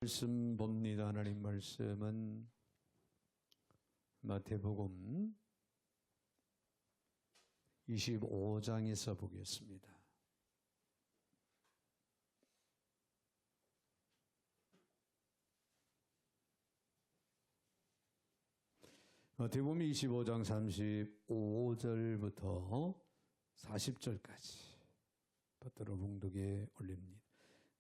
말씀 봅니다. 하나님 말씀은 마태복음 25장에서 보겠습니다. 마태복음 25장 35절부터 40절까지 받들어 봉독에 올립니다.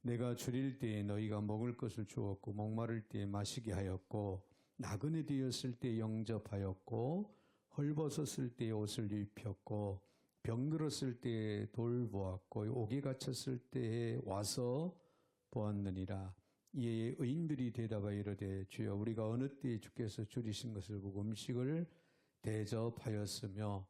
내가 줄일 때에 너희가 먹을 것을 주었고 목마를 때에 마시게 하였고 나그네 되었을 때에 영접하였고 헐벗었을 때에 옷을 입혔고 병들었을 때에 돌보았고 옥에 갇혔을 때에 와서 보았느니라. 이에 의인들이 대답하여 이르되 주여 우리가 어느 때에 주께서 줄이신 것을 보고 음식을 대접하였으며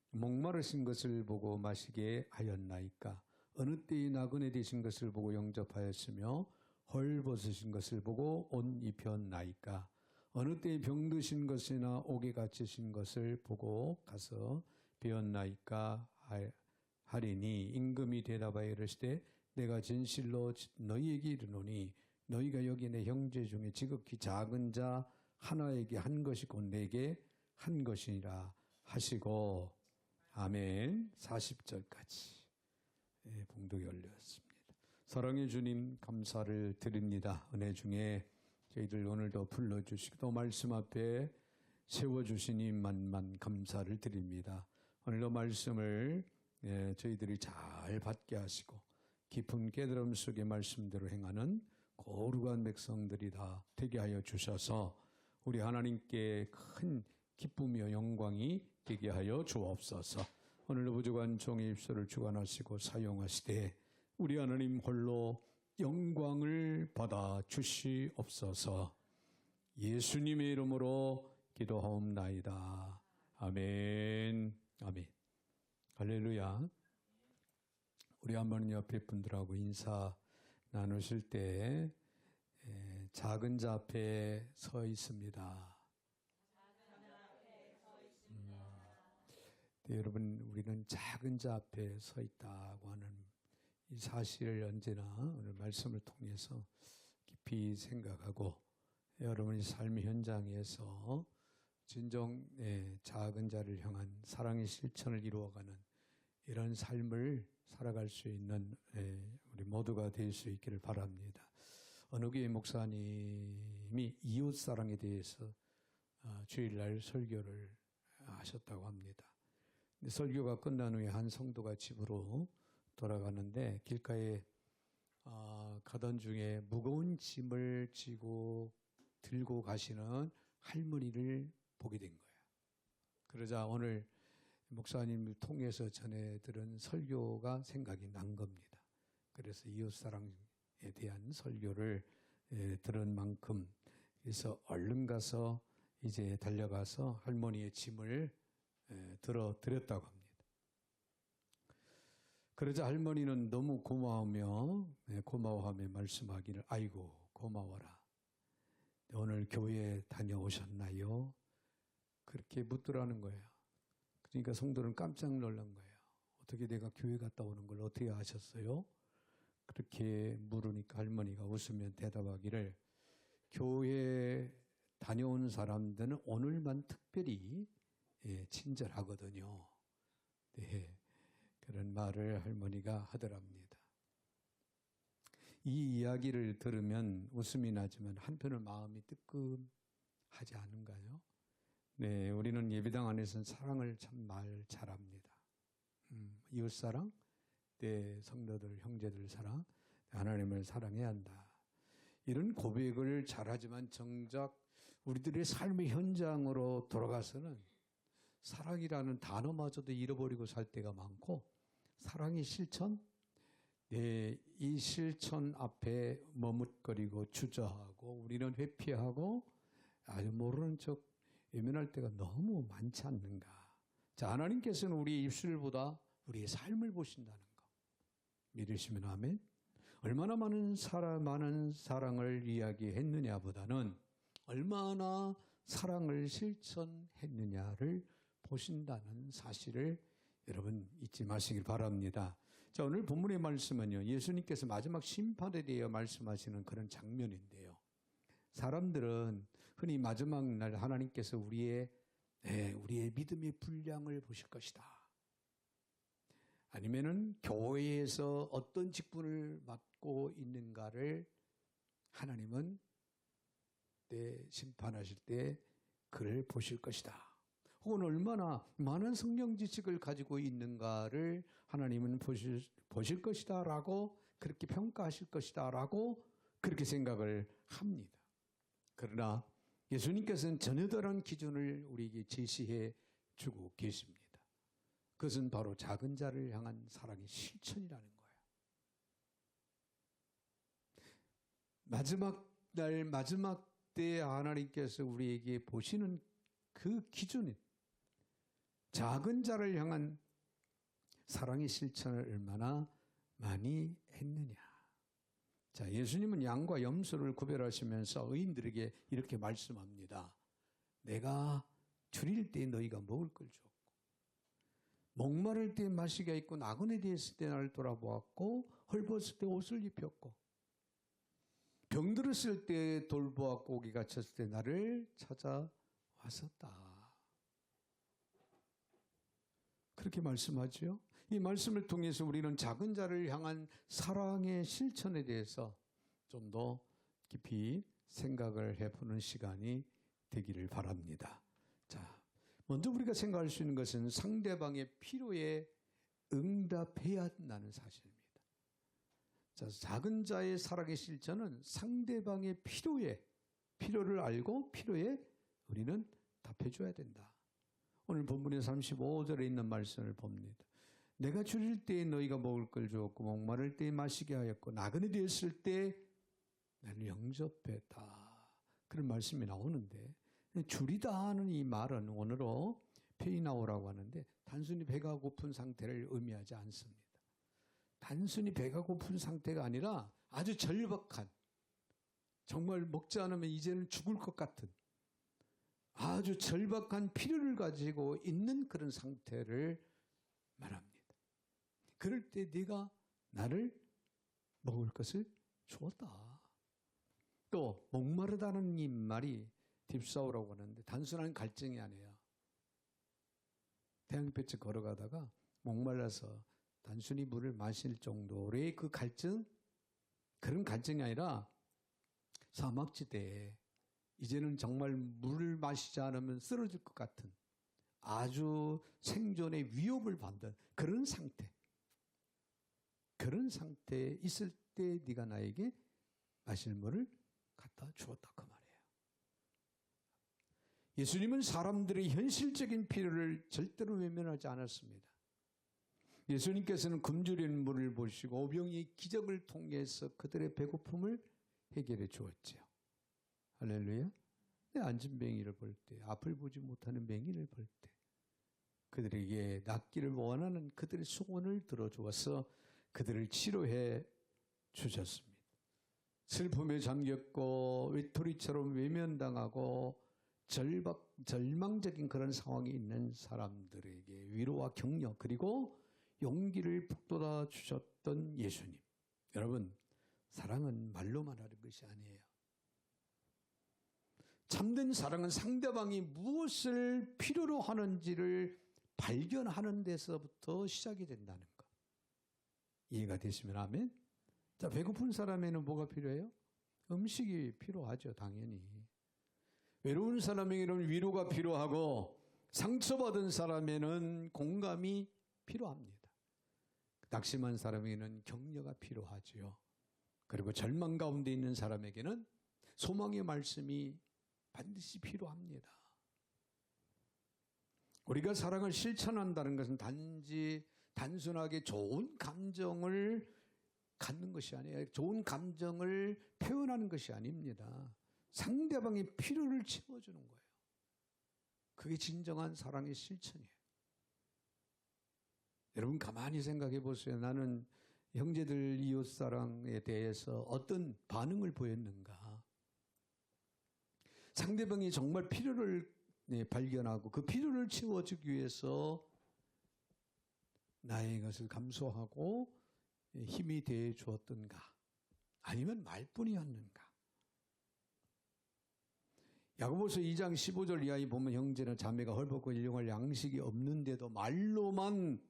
목마르신 것을 보고 마시게 하였나이까. 어느 때에 나그네 되신 것을 보고 영접하였으며 헐벗으신 것을 보고 옷 입혔나이까. 어느 때에 병드신 것이나 옥에 갇히신 것을 보고 가서 배웠나이까 하리니 임금이 대답하여 이르시되 내가 진실로 너희에게 이르노니 너희가 여기 내 형제 중에 지극히 작은 자 하나에게 한 것이 곧 내게 한 것이니라 하시고 아멘. 40절까지 봉독이 올렸습니다. 사랑의 주님 감사를 드립니다. 은혜 중에 저희들 오늘도 불러주시고 또 말씀 앞에 세워주시니 만만 감사를 드립니다. 오늘도 말씀을 저희들이 잘 받게 하시고 깊은 깨달음 속의 말씀대로 행하는 거룩한 백성들이 다 되게 하여 주셔서 우리 하나님께 큰 기쁨이요 영광이 되게 하여 주옵소서. 오늘도 부족한 종의 입술을 주관하시고 사용하시되 우리 하나님 홀로 영광을 받아 주시옵소서. 예수님의 이름으로 기도하옵나이다. 아멘. 아멘. 할렐루야. 우리 한번 옆에 분들하고 인사 나누실 때 작은 자 앞에 서 있습니다. 네, 여러분 우리는 작은 자 앞에 서 있다고 하는 이 사실을 언제나 오늘 말씀을 통해서 깊이 생각하고 여러분의 삶의 현장에서 진정 작은 자를 향한 사랑의 실천을 이루어가는 이런 삶을 살아갈 수 있는 우리 모두가 될 수 있기를 바랍니다. 어느 교회 목사님이 이웃사랑에 대해서 주일날 설교를 하셨다고 합니다. 설교가 끝난 후에 한 성도가 집으로 돌아가는데 길가에 가던 중에 무거운 짐을 지고 들고 가시는 할머니를 보게 된 거예요. 그러자 오늘 목사님을 통해서 전해 들은 설교가 생각이 난 겁니다. 그래서 이웃사랑에 대한 설교를 들은 만큼 그래서 얼른 가서 이제 달려가서 할머니의 짐을 들어드렸다고 합니다. 그러자 할머니는 너무 고마워하며 말씀하기를 아이고 고마워라. 오늘 교회에 다녀오셨나요? 그렇게 묻더라는 거예요. 그러니까 성도는 깜짝 놀란 거예요. 어떻게 내가 교회 갔다 오는 걸 어떻게 아셨어요? 그렇게 물으니까 할머니가 웃으며 대답하기를 교회 다녀온 사람들은 오늘만 특별히 친절하거든요. 네, 그런 말을 할머니가 하더랍니다. 이 이야기를 들으면 웃음이 나지만 한편은 마음이 뜨끔하지 않은가요? 네, 우리는 예배당 안에서는 사랑을 참 말 잘합니다. 이웃사랑, 내 성도들, 형제들 사랑, 하나님을 사랑해야 한다. 이런 고백을 잘하지만 정작 우리들의 삶의 현장으로 돌아가서는 사랑이라는 단어마저도 잃어버리고 살 때가 많고 사랑의 실천? 네, 이 실천 앞에 머뭇거리고 주저하고 우리는 회피하고 아주 모르는 척 외면할 때가 너무 많지 않는가. 자, 하나님께서는 우리의 입술보다 우리의 삶을 보신다는 거. 믿으시면 아멘. 얼마나 많은 사랑을 이야기했느냐보다는 얼마나 사랑을 실천했느냐를 보신다는 사실을 여러분 잊지 마시길 바랍니다. 자, 오늘 본문의 말씀은요, 예수님께서 마지막 심판에 대해 말씀하시는 그런 장면인데요. 사람들은 흔히 마지막 날 하나님께서 우리의 믿음의 분량을 보실 것이다. 아니면은 교회에서 어떤 직분을 맡고 있는가를 하나님은 심판하실 때 그를 보실 것이다. 혹은 얼마나 많은 성경 지식을 가지고 있는가를 하나님은 보실 것이다 라고 그렇게 평가하실 것이다 라고 그렇게 생각을 합니다. 그러나 예수님께서는 전혀 다른 기준을 우리에게 제시해 주고 계십니다. 그것은 바로 작은 자를 향한 사랑의 실천이라는 거예요. 마지막 날, 마지막 때에 하나님께서 우리에게 보시는 그 기준은 작은 자를 향한 사랑의 실천을 얼마나 많이 했느냐. 자, 예수님은 양과 염소를 구별하시면서 의인들에게 이렇게 말씀합니다. 내가 줄일 때 너희가 먹을 걸 줬고, 목마를 때 마시게 했고, 나그네 되었을 때 나를 돌아보았고, 헐벗을 때 옷을 입혔고, 병들었을 때 돌보았고, 오기 갇혔을 때 나를 찾아왔었다. 그렇게 말씀하죠. 이 말씀을 통해서 우리는 작은 자를 향한 사랑의 실천에 대해서 좀 더 깊이 생각을 해보는 시간이 되기를 바랍니다. 자, 먼저 우리가 생각할 수 있는 것은 상대방의 필요에 응답해야 한다는 사실입니다. 자, 작은 자의 사랑의 실천은 상대방의 필요를 알고 필요에 우리는 답해줘야 된다. 오늘 본문의 35절에 있는 말씀을 봅니다. 내가 줄일 때에 너희가 먹을 걸 주었고 목마를 때에 마시게 하였고 나그네 되었을 때 나를 영접했다. 그런 말씀이 나오는데 줄이다 하는 이 말은 원어로 페이나오라고 하는데 단순히 배가 고픈 상태를 의미하지 않습니다. 단순히 배가 고픈 상태가 아니라 아주 절박한, 정말 먹지 않으면 이제는 죽을 것 같은 아주 절박한 필요를 가지고 있는 그런 상태를 말합니다. 그럴 때 네가 나를 먹을 것을 주었다. 또 목마르다는 이 말이 딥사우라고 하는데 단순한 갈증이 아니에요. 태양빛에 걸어가다가 목말라서 단순히 물을 마실 정도의 그 갈증, 그런 갈증이 아니라 사막지대에 이제는 정말 물을 마시지 않으면 쓰러질 것 같은 아주 생존의 위협을 받는 그런 상태. 그런 상태에 있을 때 네가 나에게 마실 물을 갖다 주었다 그 말이에요. 예수님은 사람들의 현실적인 필요를 절대로 외면하지 않았습니다. 예수님께서는 굶주린 물을 보시고 오병이의 기적을 통해서 그들의 배고픔을 해결해 주었죠. 할렐루야. 앉은 뱅이를 볼 때, 앞을 보지 못하는 뱅이를 볼 때 그들에게 낫기를 원하는 그들의 소원을 들어주어서 그들을 치료해 주셨습니다. 슬픔에 잠겼고 외톨이처럼 외면당하고 절망적인 그런 상황에 있는 사람들에게 위로와 격려 그리고 용기를 북돋아 주셨던 예수님. 여러분, 사랑은 말로만 하는 것이 아니에요. 참된 사랑은 상대방이 무엇을 필요로 하는지를 발견하는 데서부터 시작이 된다는 것. 이해가 되시면 아멘. 자, 배고픈 사람에는 뭐가 필요해요? 음식이 필요하죠, 당연히. 외로운 사람에게는 위로가 필요하고 상처받은 사람에는 공감이 필요합니다. 낙심한 사람에게는 격려가 필요하지요. 그리고 절망 가운데 있는 사람에게는 소망의 말씀이 반드시 필요합니다. 우리가 사랑을 실천한다는 것은 단순하게 좋은 감정을 갖는 것이 아니에요. 좋은 감정을 표현하는 것이 아닙니다. 상대방의 필요를 채워주는 거예요. 그게 진정한 사랑의 실천이에요. 여러분 가만히 생각해 보세요. 나는 형제들 이웃사랑에 대해서 어떤 반응을 보였는가? 상대방이 정말 필요를 발견하고 그 필요를 채워주기 위해서 나의 것을 감수하고 힘이 돼 주었던가? 아니면 말뿐이었는가? 야고보서 2장 15절 이하에 보면 형제나 자매가 헐벗고 일용할 양식이 없는데도 말로만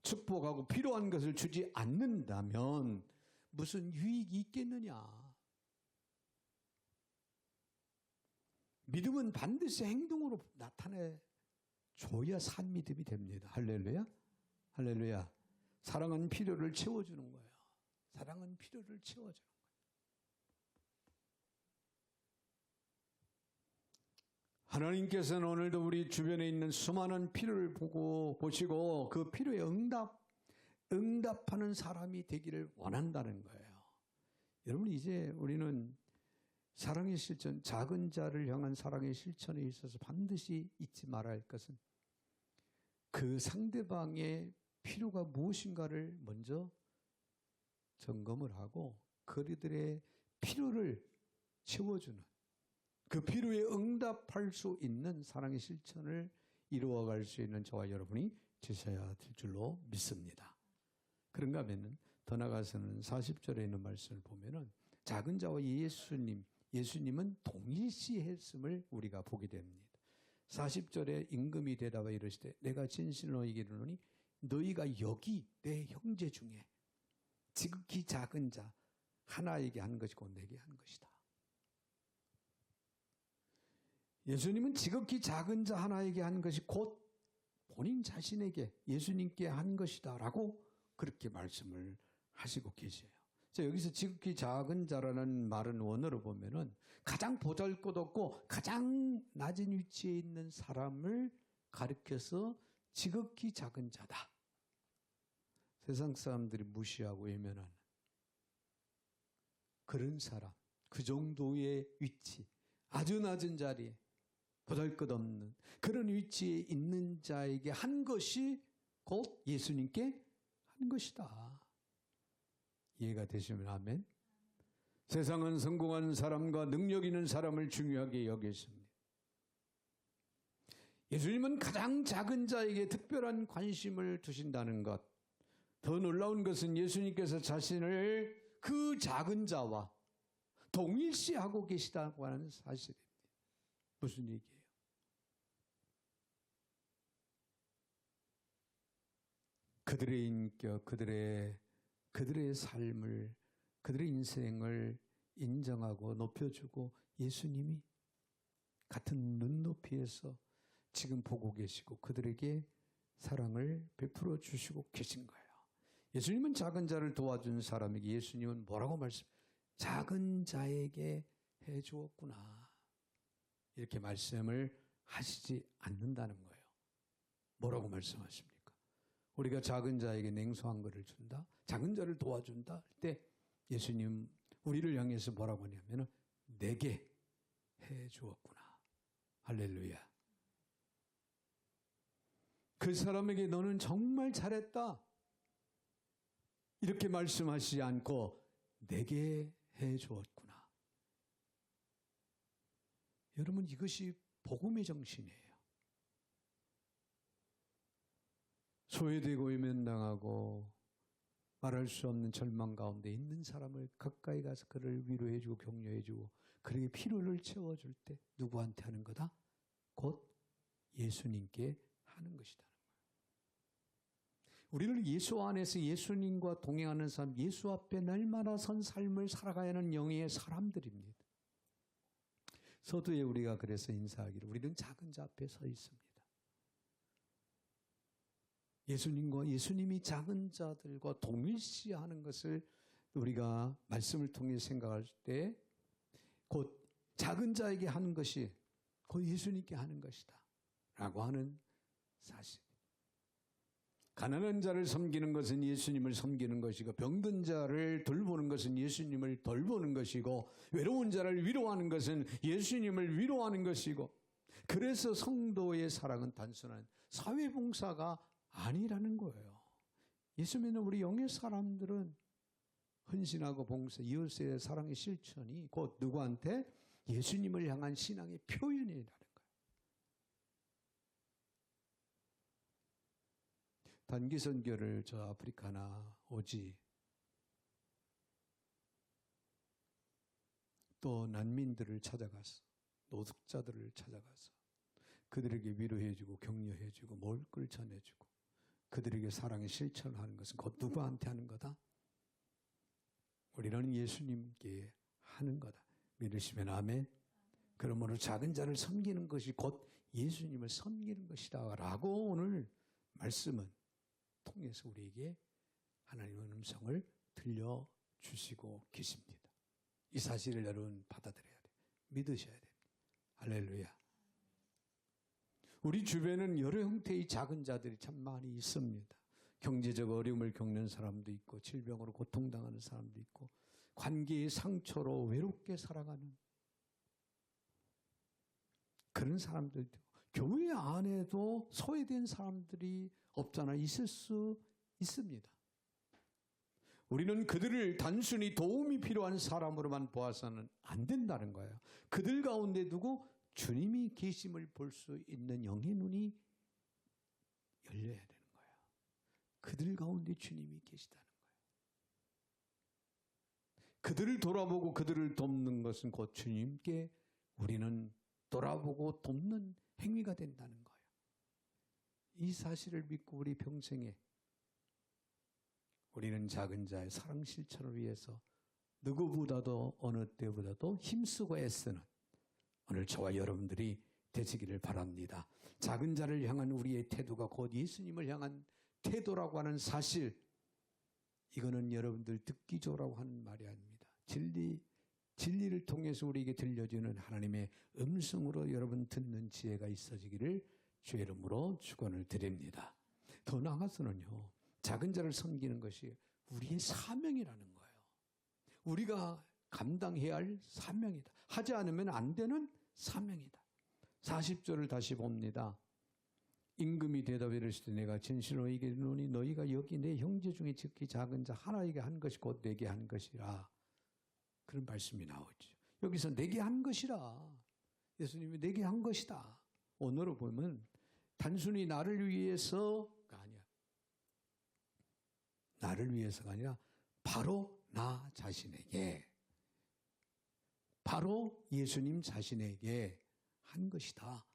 축복하고 필요한 것을 주지 않는다면 무슨 유익이 있겠느냐. 믿음은 반드시 행동으로 나타내 줘야 산 믿음이 됩니다. 할렐루야. 할렐루야. 사랑은 필요를 채워주는 거예요. 사랑은 필요를 채워주는 거예요. 하나님께서는 오늘도 우리 주변에 있는 수많은 필요를 보시고 그 필요에 응답하는 사람이 되기를 원한다는 거예요. 여러분, 이제 우리는 사랑의 실천, 작은 자를 향한 사랑의 실천에 있어서 반드시 잊지 말아야 할 것은 그 상대방의 필요가 무엇인가를 먼저 점검을 하고 그들의 필요를 채워주는, 그 필요에 응답할 수 있는 사랑의 실천을 이루어갈 수 있는 저와 여러분이 되셔야 될 줄로 믿습니다. 그런가 하면 더 나아가서는 40절에 있는 말씀을 보면은 작은 자와 예수님은 동일시했음을 우리가 보게 됩니다. 40절에 임금이 대답하여 이르시되 내가 진실로 너희에게 이르노니 너희가 여기 내 형제 중에 지극히 작은 자 하나에게 한 것이고 내게 한 것이다. 예수님은 지극히 작은 자 하나에게 한 것이 곧 본인 자신에게 예수님께 한 것이다 라고 그렇게 말씀을 하시고 계세요. 자, 여기서 지극히 작은 자라는 말은 원어로 보면은 가장 보잘것없고 가장 낮은 위치에 있는 사람을 가리켜서 지극히 작은 자다. 세상 사람들이 무시하고 외면하는 그런 사람, 그 정도의 위치, 아주 낮은 자리에 보잘것없는 그런 위치에 있는 자에게 한 것이 곧 예수님께 한 것이다. 이해가 되시면 아멘. 세상은 성공한 사람과 능력 있는 사람을 중요하게 여겼습니다. 예수님은 가장 작은 자에게 특별한 관심을 두신다는 것. 더 놀라운 것은 예수님께서 자신을 그 작은 자와 동일시하고 계시다고 하는 사실입니다. 무슨 얘기예요? 그들의 인격, 그들의 삶을, 그들의 인생을 인정하고 높여주고 예수님이 같은 눈높이에서 지금 보고 계시고 그들에게 사랑을 베풀어 주시고 계신 거예요. 예수님은 작은 자를 도와준 사람에게 예수님은 뭐라고 작은 자에게 해 주었구나. 이렇게 말씀을 하시지 않는다는 거예요. 뭐라고 말씀하십니까? 우리가 작은 자에게 냉소한 것을 준다, 작은 자를 도와준다 할 때 예수님 우리를 향해서 뭐라고 하냐면 내게 해 주었구나. 할렐루야. 그 사람에게 너는 정말 잘했다 이렇게 말씀하시지 않고 내게 해 주었구나. 여러분, 이것이 복음의 정신이에요. 소외되고 외면당하고 말할 수 없는 절망 가운데 있는 사람을 가까이 가서 그를 위로해주고 격려해주고 그에게 필요를 채워줄 때 누구한테 하는 거다? 곧 예수님께 하는 것이다. 우리를 예수 안에서 예수님과 동행하는 사람, 예수 앞에 날마다 선 삶을 살아가야 하는 영의 사람들입니다. 서두에 우리가 그래서 인사하기를 우리는 작은 자 앞에 서 있습니다. 예수님이 작은 자들과 동일시하는 것을 우리가 말씀을 통해 생각할 때 곧 작은 자에게 하는 것이 곧 예수님께 하는 것이다 라고 하는 사실. 가난한 자를 섬기는 것은 예수님을 섬기는 것이고 병든 자를 돌보는 것은 예수님을 돌보는 것이고 외로운 자를 위로하는 것은 예수님을 위로하는 것이고 그래서 성도의 사랑은 단순한 사회봉사가 아니라는 거예요. 예수 믿는 우리 영의 사람들은 헌신하고 봉사, 이웃의 사랑의 실천이 곧 누구한테? 예수님을 향한 신앙의 표현이라는 거예요. 단기 선교를 저 아프리카나 오지 또 난민들을 찾아가서 노숙자들을 찾아가서 그들에게 위로해주고 격려해주고 먹을 걸 전해주고 그들에게 사랑의 실천을 하는 것은 곧 누구한테 하는 거다? 우리는 예수님께 하는 거다. 믿으시면 아멘. 그러므로 작은 자를 섬기는 것이 곧 예수님을 섬기는 것이다 라고 오늘 말씀은 통해서 우리에게 하나님의 음성을 들려주시고 계십니다. 이 사실을 여러분 받아들여야 돼요. 믿으셔야 됩니다. 할렐루야. 우리 주변에는 여러 형태의 작은 자들이 참 많이 있습니다. 경제적 어려움을 겪는 사람도 있고 질병으로 고통당하는 사람도 있고 관계의 상처로 외롭게 살아가는 그런 사람들도 있고 교회 안에도 소외된 사람들이 없잖아 있을 수 있습니다. 우리는 그들을 단순히 도움이 필요한 사람으로만 보아서는 안 된다는 거예요. 그들 가운데 두고 주님이 계심을 볼 수 있는 영의 눈이 열려야 되는 거예요. 그들 가운데 주님이 계시다는 거예요. 그들을 돌아보고 그들을 돕는 것은 곧 주님께 우리는 돌아보고 돕는 행위가 된다는 거예요. 이 사실을 믿고 우리 평생에 우리는 작은 자의 사랑 실천을 위해서 누구보다도 어느 때보다도 힘쓰고 애쓰는 오늘 저와 여러분들이 되시기를 바랍니다. 작은 자를 향한 우리의 태도가 곧 예수님을 향한 태도라고 하는 사실, 이거는 여러분들 듣기 좋으라고 하는 말이 아닙니다. 진리를 통해서 우리에게 들려주는 하나님의 음성으로 여러분 듣는 지혜가 있어지기를 주의 이름으로 축원을 드립니다. 더 나아가서는요, 작은 자를 섬기는 것이 우리의 사명이라는 거예요. 우리가 감당해야 할 사명이다. 하지 않으면 안 되는 사명이다. 40절을 다시 봅니다. 임금이 대답해 이르시되 내가 진실로 너희에게 이르노니 너희가 여기 내 형제 중에 특히 작은 자 하나에게 한 것이 곧 내게 한 것이라. 그런 말씀이 나오죠. 여기서 내게 한 것이라. 예수님이 내게 한 것이다. 오늘로 보면 단순히 나를 위해서가 아니야. 나를 위해서가 아니라 바로 나 자신에게, 바로 예수님 자신에게 한 것이다.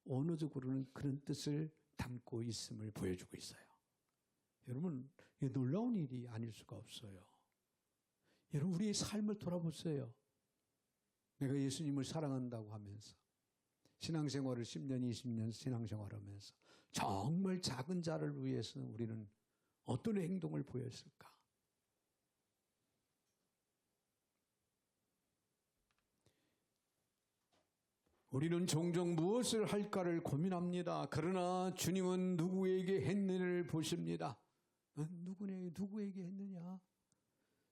언어적으로는 그런 뜻을 담고 있음을 보여주고 있어요. 여러분, 이게 놀라운 일이 아닐 수가 없어요. 여러분, 우리의 삶을 돌아보세요. 내가 예수님을 사랑한다고 하면서 신앙생활을 10년, 20년 신앙생활하면서 정말 작은 자를 위해서 우리는 어떤 행동을 보였을까? 우리는 종종 무엇을 할까를 고민합니다. 그러나 주님은 누구에게 했느냐를 보십니다. 누구에게 했느냐?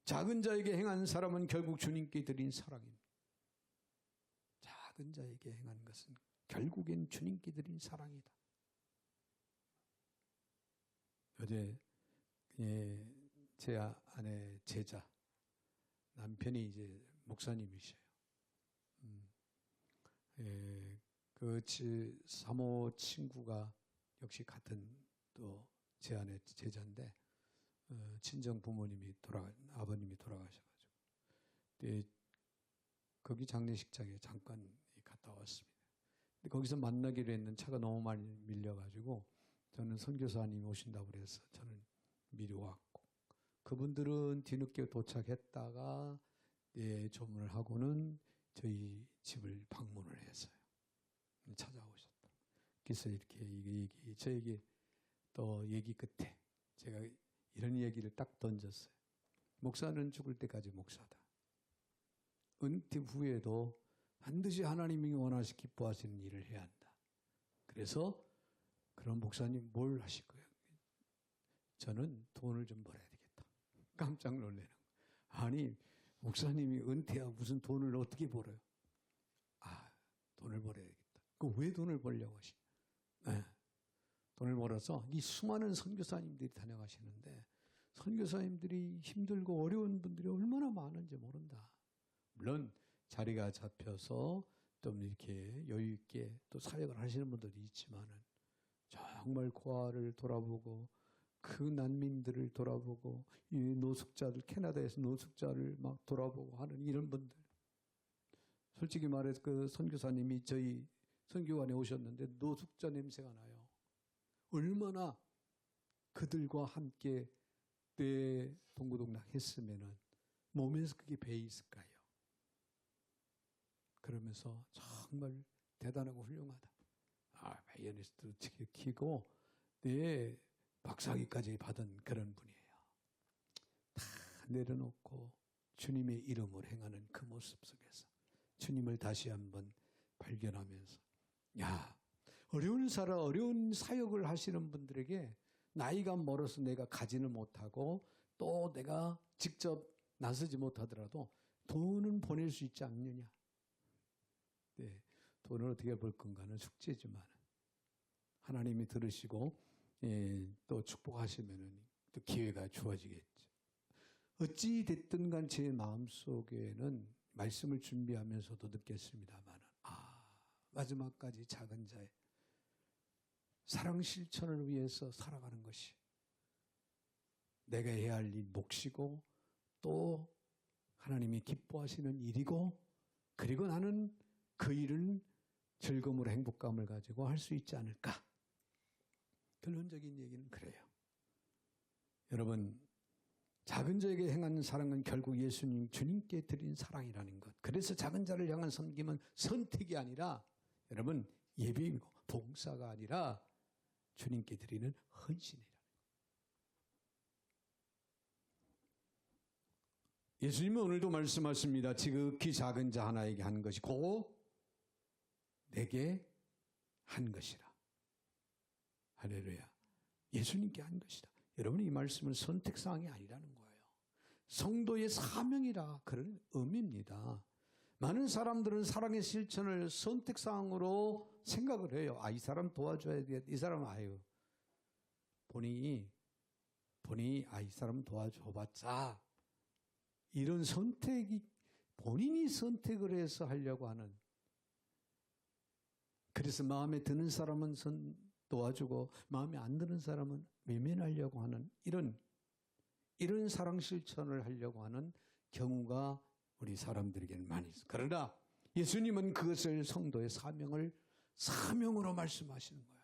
작은 자에게 행한 사람은 결국 주님께 드린 사랑입니다. 작은 자에게 행한 것은 결국엔 주님께 드린 사랑이다. 어제 제 아내 제자 남편이 이제 목사님이셔요. 그 사모 친구가 역시 같은 또 제 아내 제자인데 친정 부모님이 아버님이 돌아가셔가지고 거기 장례식장에 잠깐 갔다 왔습니다. 근데 거기서 만나기로 했는 차가 너무 많이 밀려가지고 저는 선교사님이 오신다고 그래서 저는 미리 왔고, 그분들은 뒤늦게 도착했다가 조문을 하고는 저희 집을 방문을 했어요. 찾아오셨다. 그래서 이렇게 저에게 또 얘기 끝에 제가 이런 얘기를 딱 던졌어요. 목사는 죽을 때까지 목사다. 은퇴 후에도 반드시 하나님이 원하시 기뻐하시는 일을 해야 한다. 그래서 그럼 목사님 뭘 하실 거예요? 저는 돈을 좀 벌어야 되겠다. 깜짝 놀래는 거예요. 아니, 목사님이 은퇴하고 무슨 돈을 어떻게 벌어요? 돈을 벌어야겠다. 왜 돈을 벌려고 하시냐? 돈을 벌어서 이 수많은 선교사님들이 다녀가시는데 선교사님들이 힘들고 어려운 분들이 얼마나 많은지 모른다. 물론 자리가 잡혀서 좀 이렇게 여유 있게 또 사역을 하시는 분들이 있지만은 정말 고아를 돌아보고 그 난민들을 돌아보고 이 노숙자들, 캐나다에서 노숙자를 막 돌아보고 하는 이런 분들, 솔직히 말해서 그 선교사님이 저희 선교관에 오셨는데 노숙자 냄새가 나요. 얼마나 그들과 함께 때 동고동락 했으면은 몸에서 그게 배 있을까요? 그러면서 정말 대단하고 훌륭하다. 바이올리니스트도 키고 네 박사학위까지 받은 그런 분이에요. 다 내려놓고 주님의 이름을 행하는 그 모습 속에서 주님을 다시 한번 발견하면서 어려운 사역을 하시는 분들에게 나이가 멀어서 내가 가지는 못하고 또 내가 직접 나서지 못하더라도 돈은 보낼 수 있지 않느냐. 네, 돈을 어떻게 벌 건가는 숙제지만 하나님이 들으시고 또 축복하시면 또 기회가 주어지겠죠. 어찌 됐든 간 제 마음속에는 말씀을 준비하면서도 느꼈습니다만 마지막까지 작은 자의 사랑 실천을 위해서 살아가는 것이 내가 해야 할 일 몫이고 또 하나님이 기뻐하시는 일이고 그리고 나는 그 일은 즐거움으로 행복감을 가지고 할 수 있지 않을까. 결론적인 얘기는 그래요. 여러분 작은 자에게 행하는 사랑은 결국 예수님 주님께 드린 사랑이라는 것. 그래서 작은 자를 향한 섬김은 선택이 아니라 여러분 예비이고 봉사가 아니라 주님께 드리는 헌신이라는 것. 예수님은 오늘도 말씀하십니다. 지극히 작은 자 하나에게 한 것이 곧 내게 한 것이라. 할렐루야. 예수님께 한 것이다. 여러분 이 말씀은 선택사항이 아니라는 거예요. 성도의 사명이라 그런 의미입니다. 많은 사람들은 사랑의 실천을 선택사항으로 생각을 해요. 이 사람 도와줘야 돼. 이 사람 본인이 이 사람 도와줘봤자 이런 선택이 본인이 선택을 해서 하려고 하는, 그래서 마음에 드는 사람은 도와주고 마음에 안 드는 사람은 외면하려고 하는 이런 사랑 실천을 하려고 하는 경우가 우리 사람들에게는 많이 있어요. 그러나 예수님은 그것을 성도의 사명으로 말씀하시는 거예요.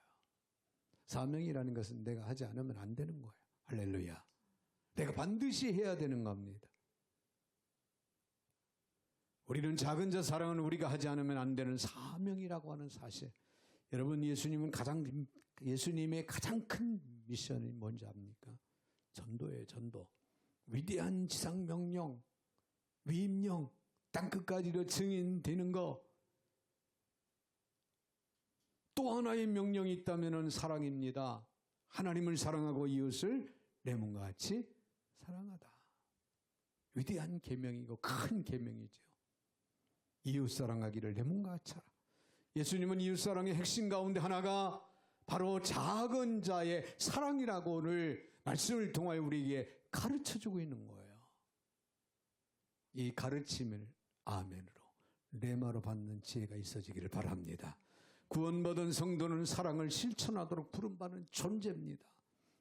사명이라는 것은 내가 하지 않으면 안 되는 거예요. 할렐루야. 내가 반드시 해야 되는 겁니다. 우리는 작은 자 사랑은 우리가 하지 않으면 안 되는 사명이라고 하는 사실. 여러분 예수님의 가장 큰 미션이 뭔지 압니까? 전도예요. 전도. 위대한 지상명령, 위임령, 땅끝까지로 증인되는 거. 또 하나의 명령이 있다면 사랑입니다. 하나님을 사랑하고 이웃을 내 몸과 같이 사랑하다. 위대한 계명이고 큰 계명이죠. 이웃 사랑하기를 내 몸과 같이 하라. 예수님은 이웃 사랑의 핵심 가운데 하나가 바로 작은 자의 사랑이라고 오늘 말씀을 통하여 우리에게 가르쳐주고 있는 거예요. 이 가르침을 아멘으로 레마로 받는 지혜가 있어지기를 바랍니다. 구원받은 성도는 사랑을 실천하도록 부름받은 존재입니다.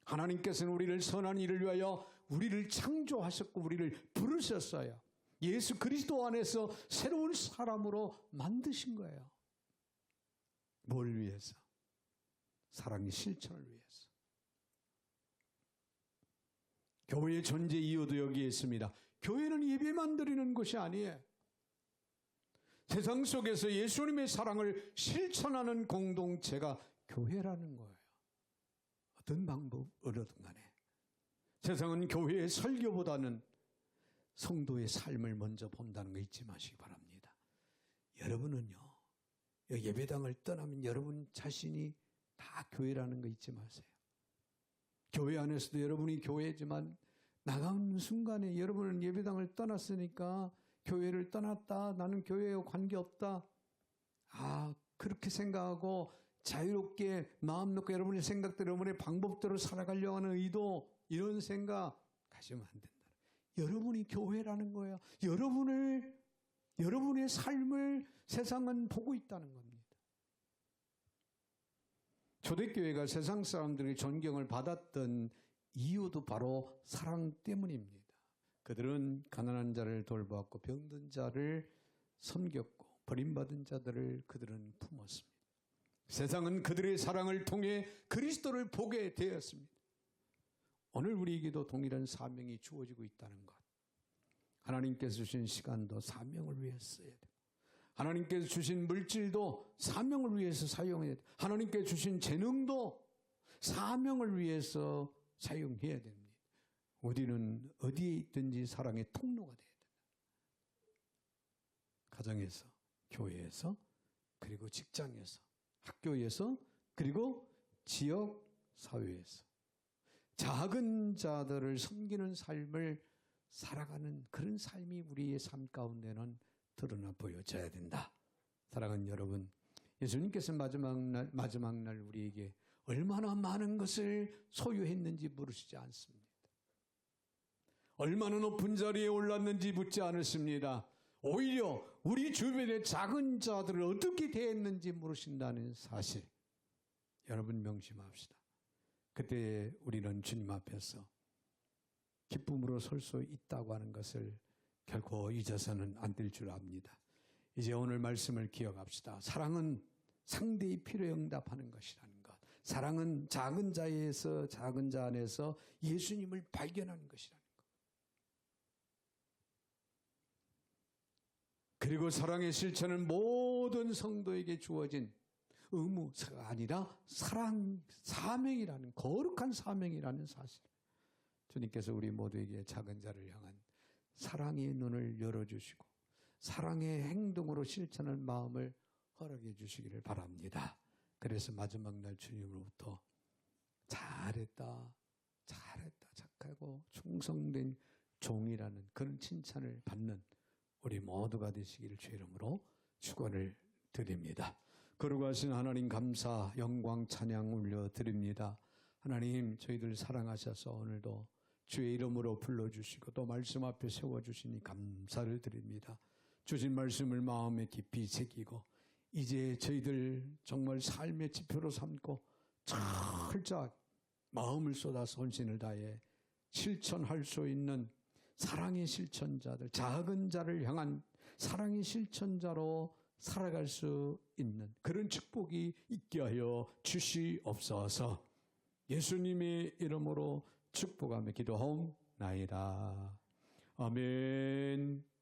하나님께서는 우리를 선한 일을 위하여 우리를 창조하셨고 우리를 부르셨어요. 예수 그리스도 안에서 새로운 사람으로 만드신 거예요. 뭘 위해서? 사랑의 실천을 위해서. 교회의 존재 이유도 여기에 있습니다. 교회는 예배만 드리는 것이 아니에요. 세상 속에서 예수님의 사랑을 실천하는 공동체가 교회라는 거예요. 어떤 방법으로든 간에. 세상은 교회의 설교보다는 성도의 삶을 먼저 본다는 거 잊지 마시기 바랍니다. 여러분은요, 예배당을 떠나면 여러분 자신이 다 교회라는 거 잊지 마세요. 교회 안에서도 여러분이 교회지만 나가는 순간에 여러분은 예배당을 떠났으니까 교회를 떠났다. 나는 교회와 관계없다. 그렇게 생각하고 자유롭게 마음 놓고 여러분의 생각대로 여러분의 방법대로 살아가려고 하는 의도, 이런 생각 가지면 안 된다. 여러분이 교회라는 거예요. 여러분의 삶을 세상은 보고 있다는 겁니다. 초대교회가 세상 사람들의 존경을 받았던 이유도 바로 사랑 때문입니다. 그들은 가난한 자를 돌보았고 병든 자를 섬겼고 버림받은 자들을 그들은 품었습니다. 세상은 그들의 사랑을 통해 그리스도를 보게 되었습니다. 오늘 우리에게도 동일한 사명이 주어지고 있다는 것. 하나님께서 주신 시간도 사명을 위해 써야 돼요. 하나님께서 주신 물질도 사명을 위해서 사용해야 돼요. 하나님께서 주신 재능도 사명을 위해서 사용해야 됩니다. 우리는 어디에 있든지 사랑의 통로가 돼야 된다. 가정에서, 교회에서, 그리고 직장에서, 학교에서, 그리고 지역 사회에서 작은 자들을 섬기는 삶을 살아가는 그런 삶이 우리의 삶 가운데는 드러나 보여져야 된다. 사랑하는 여러분, 예수님께서 마지막 날 우리에게 얼마나 많은 것을 소유했는지 물으시지 않습니다. 얼마나 높은 자리에 올랐는지 묻지 않으십니다. 오히려 우리 주변의 작은 자들을 어떻게 대했는지 물으신다는 사실, 여러분 명심합시다. 그때 우리는 주님 앞에서 기쁨으로 설 수 있다고 하는 것을 결코 잊어서는 안 될 줄 압니다. 이제 오늘 말씀을 기억합시다. 사랑은 상대의 필요에 응답하는 것이라는 것. 사랑은 작은 자에서, 작은 자 안에서 예수님을 발견하는 것이라는 것. 그리고 사랑의 실천은 모든 성도에게 주어진 의무가 아니라 사명이라는, 거룩한 사명이라는 사실. 주님께서 우리 모두에게 작은 자를 향한 사랑의 눈을 열어주시고 사랑의 행동으로 실천할 마음을 허락해 주시기를 바랍니다. 그래서 마지막 날 주님으로부터 잘했다, 잘했다, 착하고 충성된 종이라는 그런 칭찬을 받는 우리 모두가 되시기를 주의 이름으로 축원을 드립니다. 거룩하신 하나님 감사, 영광, 찬양 올려드립니다. 하나님, 저희들 사랑하셔서 오늘도 주의 이름으로 불러주시고 또 말씀 앞에 세워주시니 감사를 드립니다. 주신 말씀을 마음에 깊이 새기고 이제 저희들 정말 삶의 지표로 삼고 철저하게 마음을 쏟아서 헌신을 다해 실천할 수 있는 사랑의 실천자들, 작은 자를 향한 사랑의 실천자로 살아갈 수 있는 그런 축복이 있게 하여 주시옵소서. 예수님의 이름으로 축복하며 기도하옵나이다. 아멘.